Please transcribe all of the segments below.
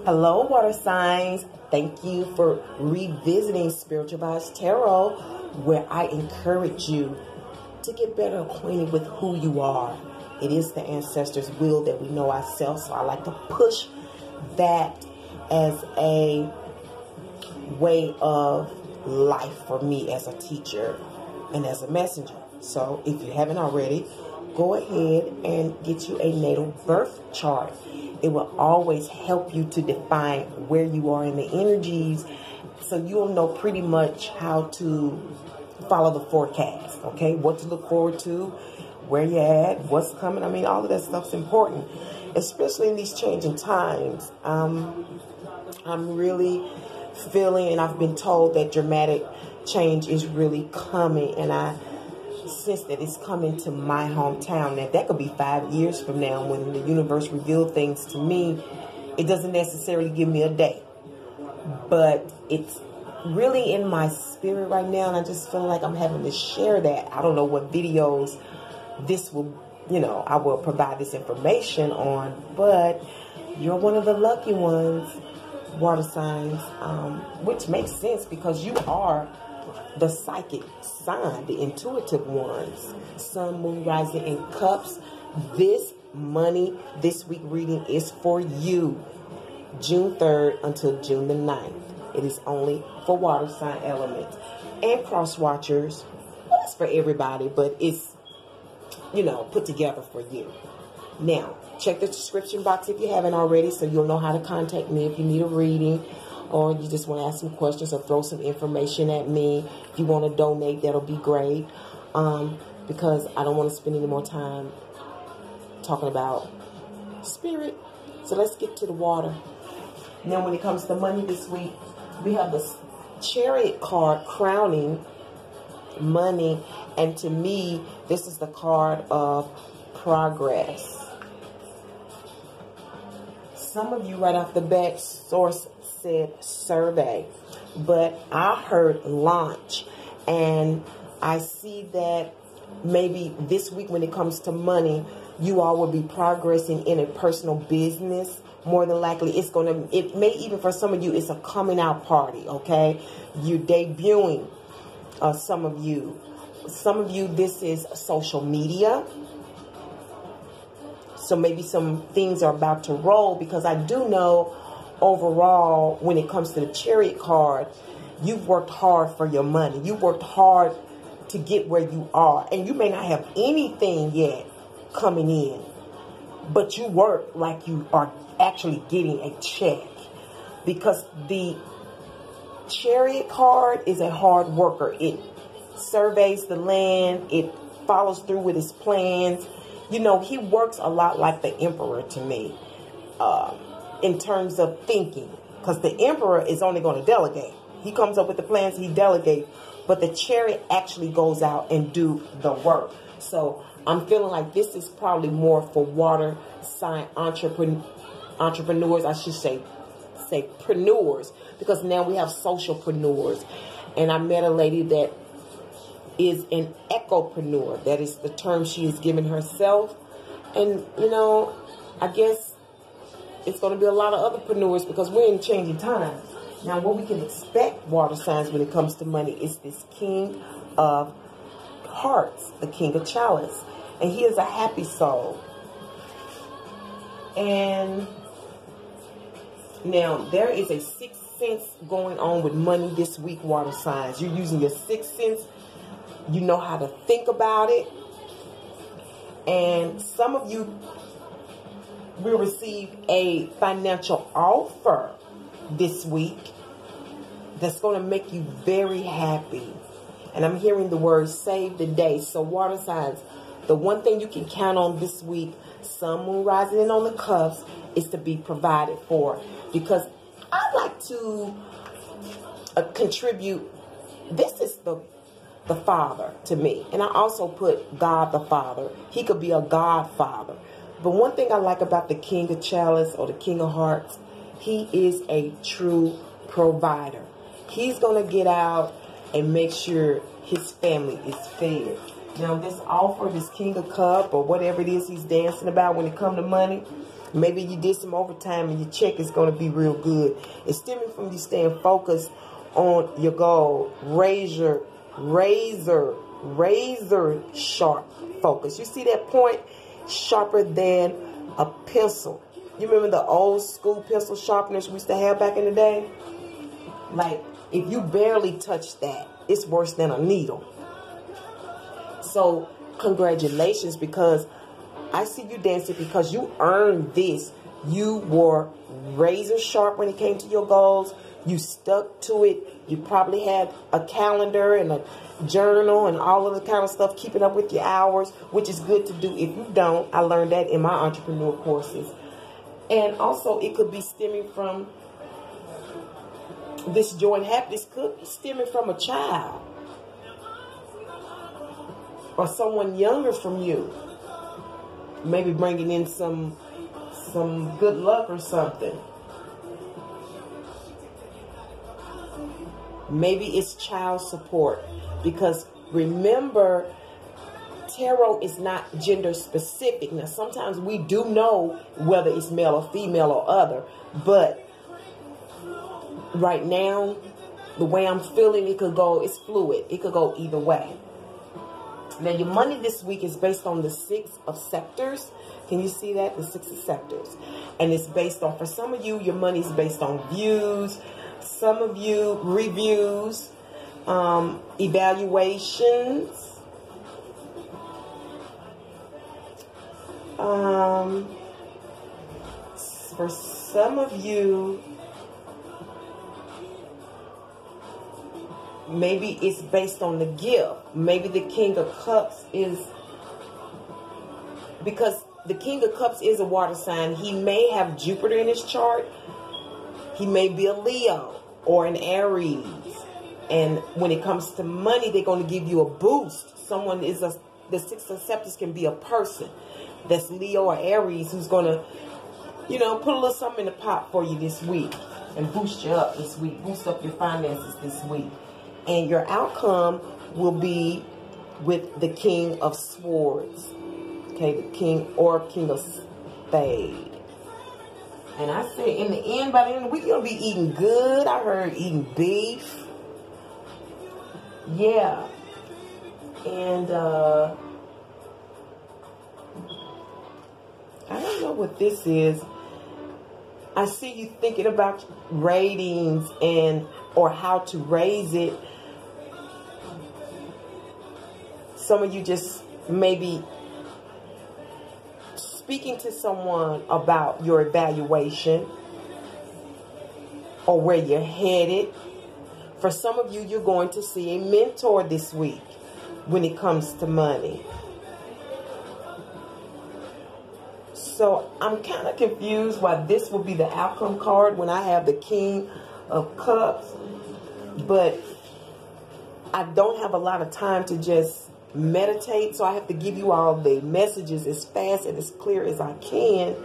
Hello, water signs. Thank you for revisiting Spearitual Vibes Tarot, where I encourage you to get better acquainted with who you are. It is the ancestors' will that we know ourselves, so I like to push that as a way of life for me as a teacher and as a messenger. So if you haven't already, go ahead and get you a natal birth chart. It will always help you to define where you are in the energies, so you'll know pretty much how to follow the forecast, okay? What to look forward to, where you're at, what's coming. I mean, all of that stuff's important, especially in these changing times. I'm really feeling, and I've been told that dramatic change is really coming, and I sense that it's coming to my hometown. Now, that could be 5 years from now when the universe revealed things to me. It doesn't necessarily give me a day, but it's really in my spirit right now, and I just feel like I'm having to share that. I don't know what videos this will, I will provide this information on, but you're one of the lucky ones, water signs, which makes sense because you are the psychic sign, the intuitive ones. Sun, moon, rising in cups. This week reading is for you, June 3rd until June the 9th. It is only for water sign elements and cross watchers. Well, it's for everybody, but it's, put together for you. Now, check the description box if you haven't already, so you'll know how to contact me if you need a reading, or you just want to ask some questions or throw some information at me. If you want to donate, that'll be great, because I don't want to spend any more time talking about spirit. So let's get to the water. Now, when it comes to money this week, we have the Chariot card crowning money, and to me, this is the card of progress. Some of you right off the bat, source said survey, but I heard launch, and I see that maybe this week when it comes to money, you all will be progressing in a personal business. More than likely, it may even for some of you, it's a coming out party, okay? You're debuting, some of you, this is social media. So maybe some things are about to roll, because I do know overall, when it comes to the Chariot card, you've worked hard for your money. You worked hard to get where you are. And you may not have anything yet coming in, but you work like you are actually getting a check, because the Chariot card is a hard worker. It surveys the land. It follows through with his plans. He works a lot like the Emperor to me, in terms of thinking, because the Emperor is only going to delegate. He comes up with the plans, he delegates, but the Chariot actually goes out and do the work. So I'm feeling like this is probably more for water sign entrepreneurs. I should say preneurs, because now we have socialpreneurs. And I met a lady that is an ecopreneur. That is the term she has given herself. And, I guess it's going to be a lot of other preneurs, because we're in changing times. Now, what we can expect, water signs, when it comes to money is this King of Hearts, the King of Chalice. And he is a happy soul. And now, there is a sixth sense going on with money this week, water signs. You're using your sixth sense. You know how to think about it. And some of you will receive a financial offer this week that's going to make you very happy. And I'm hearing the word save the day. So water signs, the one thing you can count on this week, sun, moon, rising in on the Cusp, is to be provided for. Because I like to contribute. This is the Father to me. And I also put God the Father. He could be a godfather. But one thing I like about the King of Chalice or the King of Hearts, he is a true provider. He's going to get out and make sure his family is fed. Now, this offer, this King of Cup or whatever it is he's dancing about when it comes to money, Maybe you did some overtime and your check is going to be real good. It's stemming from you staying focused on your goal. Razor sharp focus. You see that point? Sharper than a pencil. You remember the old school pencil sharpeners we used to have back in the day? Like, if you barely touch that, it's worse than a needle. So, congratulations, because I see you dancing because you earned this. You were razor sharp when it came to your goals. You stuck to it. You probably had a calendar and a journal and all of the kind of stuff, keeping up with your hours, which is good to do. If you don't, I learned that in my entrepreneur courses. And also, it could be stemming from this joy and happiness, could be stemming from a child or someone younger from you. Maybe bringing in some good luck or something. Maybe it's child support, because remember, tarot is not gender specific. Now, sometimes we do know whether it's male or female or other, but right now, the way I'm feeling, it's fluid. It could go either way. Now, your money this week is based on the 6 of scepters. Can you see that? The 6 of scepters. And it's based on, for some of you, your money is based on views. Some of you, reviews, evaluations. For some of you, maybe it's based on the gift. Maybe the King of Cups is, because the King of Cups is a water sign. He may have Jupiter in his chart. He may be a Leo or an Aries. And when it comes to money, they're going to give you a boost. Someone is the 6 of scepters can be a person that's Leo or Aries who's going to, you know, put a little something in the pot for you this week and boost you up this week. Boost up your finances this week. And your outcome will be with the King of Swords. Okay, the King or King of Spades. And I say, in the end, by the end of the week, you're going to be eating good. I heard eating beef. Yeah. And, I don't know what this is. I see you thinking about ratings or how to raise it. Some of you just maybe speaking to someone about your evaluation or where you're headed. For some of you, you're going to see a mentor this week when it comes to money. So I'm kind of confused why this will be the outcome card when I have the King of Cups. But I don't have a lot of time to just meditate, so I have to give you all the messages as fast and as clear as I can.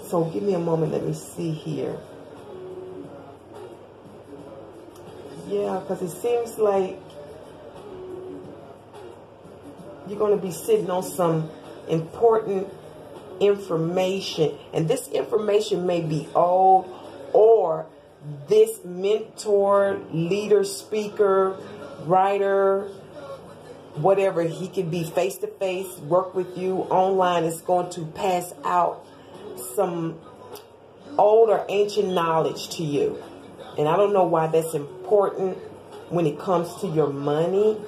So give me a moment. Let me see here. Yeah, because it seems like you're going to be sitting on some important information, and this information may be old, or this mentor, leader, speaker, writer, whatever, he can be face-to-face, work with you online, is going to pass out some old or ancient knowledge to you. And I don't know why that's important when it comes to your money.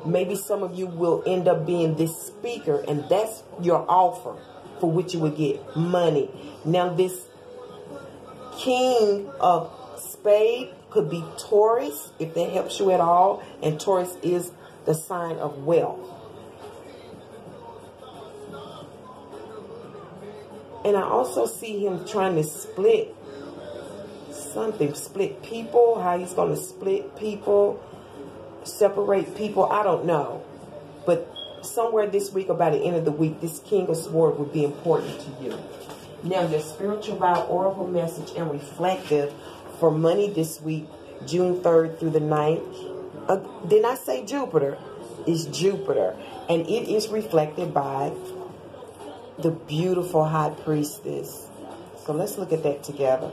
Maybe some of you will end up being this speaker, and that's your offer for which you would get money. Now, this King of Spades could be Taurus, if that helps you at all. And Taurus is the sign of wealth. And I also see him trying to split something. Split people. How he's going to split people. Separate people. I don't know. But somewhere this week or by the end of the week, this King of Swords would be important to you. Now, your spiritual vibe, oracle message, and reflective for money this week, June 3rd through the 9th. Didn't I say Jupiter? It's Jupiter. And it is reflected by the beautiful High Priestess. So let's look at that together.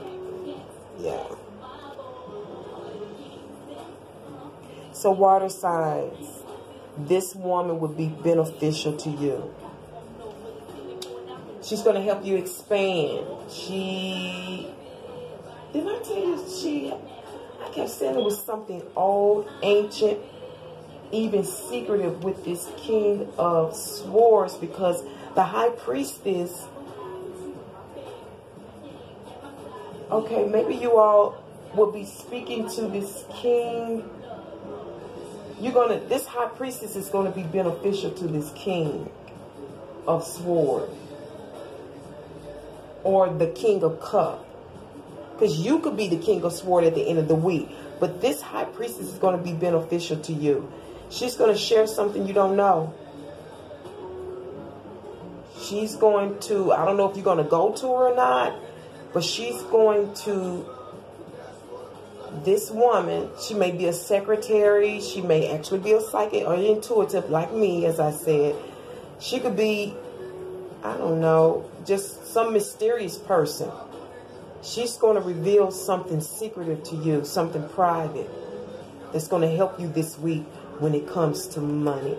Yeah. So water signs, this woman would be beneficial to you. She's going to help you expand. Didn't I tell you I kept saying it was something old, ancient, even secretive with this King of Swords, because the High Priestess, okay, maybe you all will be speaking to this King. This High Priestess is going to be beneficial to this King of Swords, or the King of Cup. Because you could be the King of Sword at the end of the week. But this High Priestess is going to be beneficial to you. She's going to share something you don't know. She's going to, I don't know if you're going to go to her or not, but she's going to, this woman, she may be a secretary. She may actually be a psychic or intuitive like me, as I said. She could be, I don't know, just some mysterious person. She's going to reveal something secretive to you, something private that's going to help you this week when it comes to money.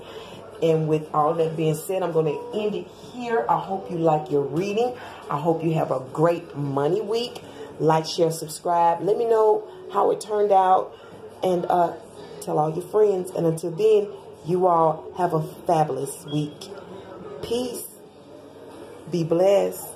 And with all that being said, I'm going to end it here. I hope you like your reading. I hope you have a great money week. Like, share, subscribe. Let me know how it turned out. And tell all your friends. And until then, you all have a fabulous week. Peace. Be blessed.